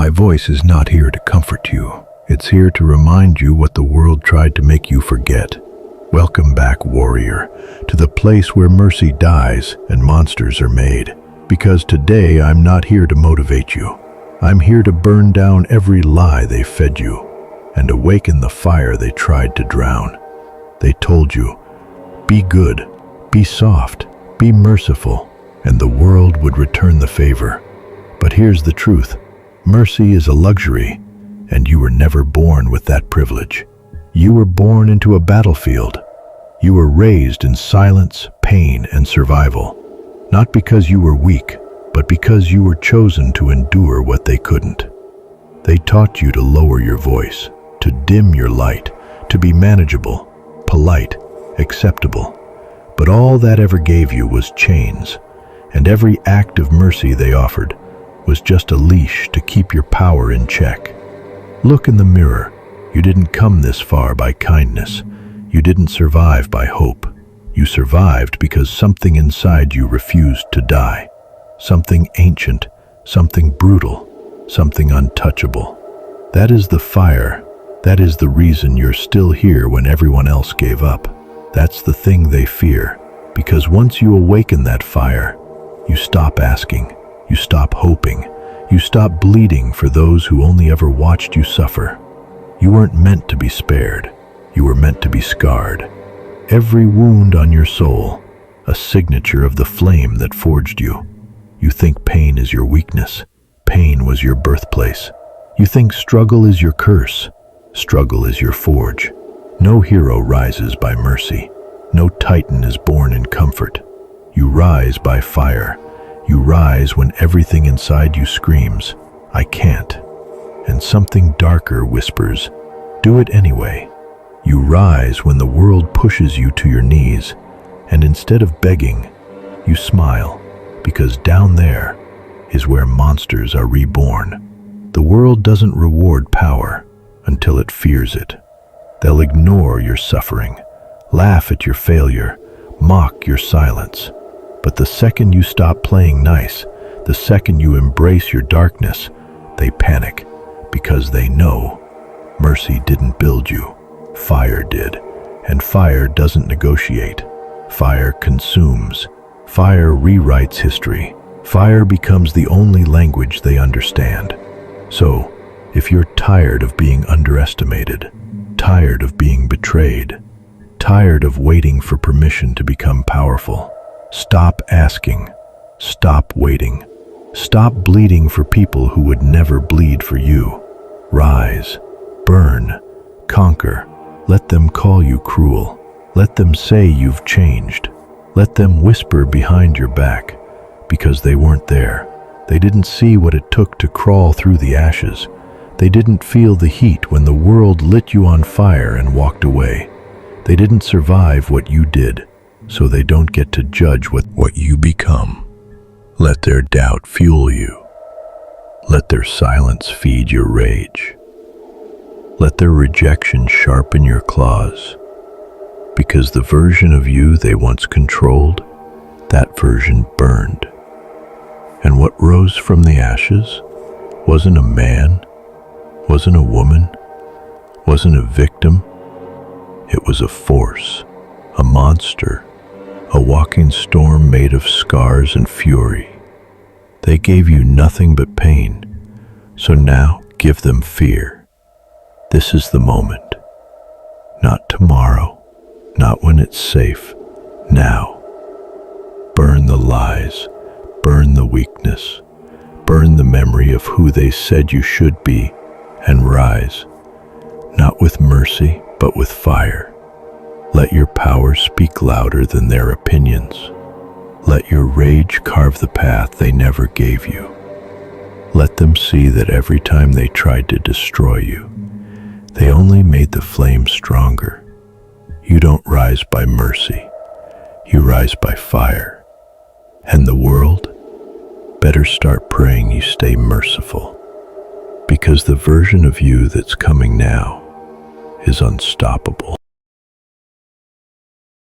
My voice is not here to comfort you. It's here to remind you what the world tried to make you forget. Welcome back, warrior, to the place where mercy dies and monsters are made. Because today I'm not here to motivate you. I'm here to burn down every lie they fed you and awaken the fire they tried to drown. They told you, be good, be soft, be merciful, and the world would return the favor. But here's the truth. Mercy is a luxury, and you were never born with that privilege. You were born into a battlefield. You were raised in silence, pain, and survival. Not because you were weak, but because you were chosen to endure what they couldn't. They taught you to lower your voice, to dim your light, to be manageable, polite, acceptable. But all that ever gave you was chains, and every act of mercy they offered was just a leash to keep your power in check. Look in the mirror. You didn't come this far by kindness. You didn't survive by hope. You survived because something inside you refused to die. Something ancient, something brutal, something untouchable. That is the fire. That is the reason you're still here when everyone else gave up. That's the thing they fear, because once you awaken that fire, you stop asking, you stop hoping, you stop bleeding for those who only ever watched you suffer. You weren't meant to be spared. You were meant to be scarred. Every wound on your soul, a signature of the flame that forged you. You think pain is your weakness. Pain was your birthplace. You think struggle is your curse. Struggle is your forge. No hero rises by mercy. No titan is born in comfort. You rise by fire. You rise when everything inside you screams, I can't. And something darker whispers, do it anyway. You rise when the world pushes you to your knees, and instead of begging, you smile, because down there is where monsters are reborn. The world doesn't reward power until it fears it. They'll ignore your suffering, laugh at your failure, mock your silence. But the second you stop playing nice, the second you embrace your darkness, they panic because they know mercy didn't build you, fire did. And fire doesn't negotiate. Fire consumes. Fire rewrites history. Fire becomes the only language they understand. So, if you're tired of being underestimated, tired of being betrayed, tired of waiting for permission to become powerful, stop asking, stop waiting, stop bleeding for people who would never bleed for you. Rise, burn, conquer. Let them call you cruel. Let them say you've changed. Let them whisper behind your back, because they weren't there. They didn't see what it took to crawl through the ashes. They didn't feel the heat when the world lit you on fire and walked away. They didn't survive what you did, so they don't get to judge what you become. Let their doubt fuel you. Let their silence feed your rage. Let their rejection sharpen your claws. Because the version of you they once controlled, that version burned. And what rose from the ashes wasn't a man, wasn't a woman, wasn't a victim. It was a force, a monster, a walking storm made of scars and fury. They gave you nothing but pain, so now give them fear. This is the moment. Not tomorrow, not when it's safe, now. Burn the lies, burn the weakness, burn the memory of who they said you should be, and rise, not with mercy, but with fire. Let your power speak louder than their opinions. Let your rage carve the path they never gave you. Let them see that every time they tried to destroy you, they only made the flame stronger. You don't rise by mercy. You rise by fire. And the world better start praying you stay merciful, because the version of you that's coming now is unstoppable.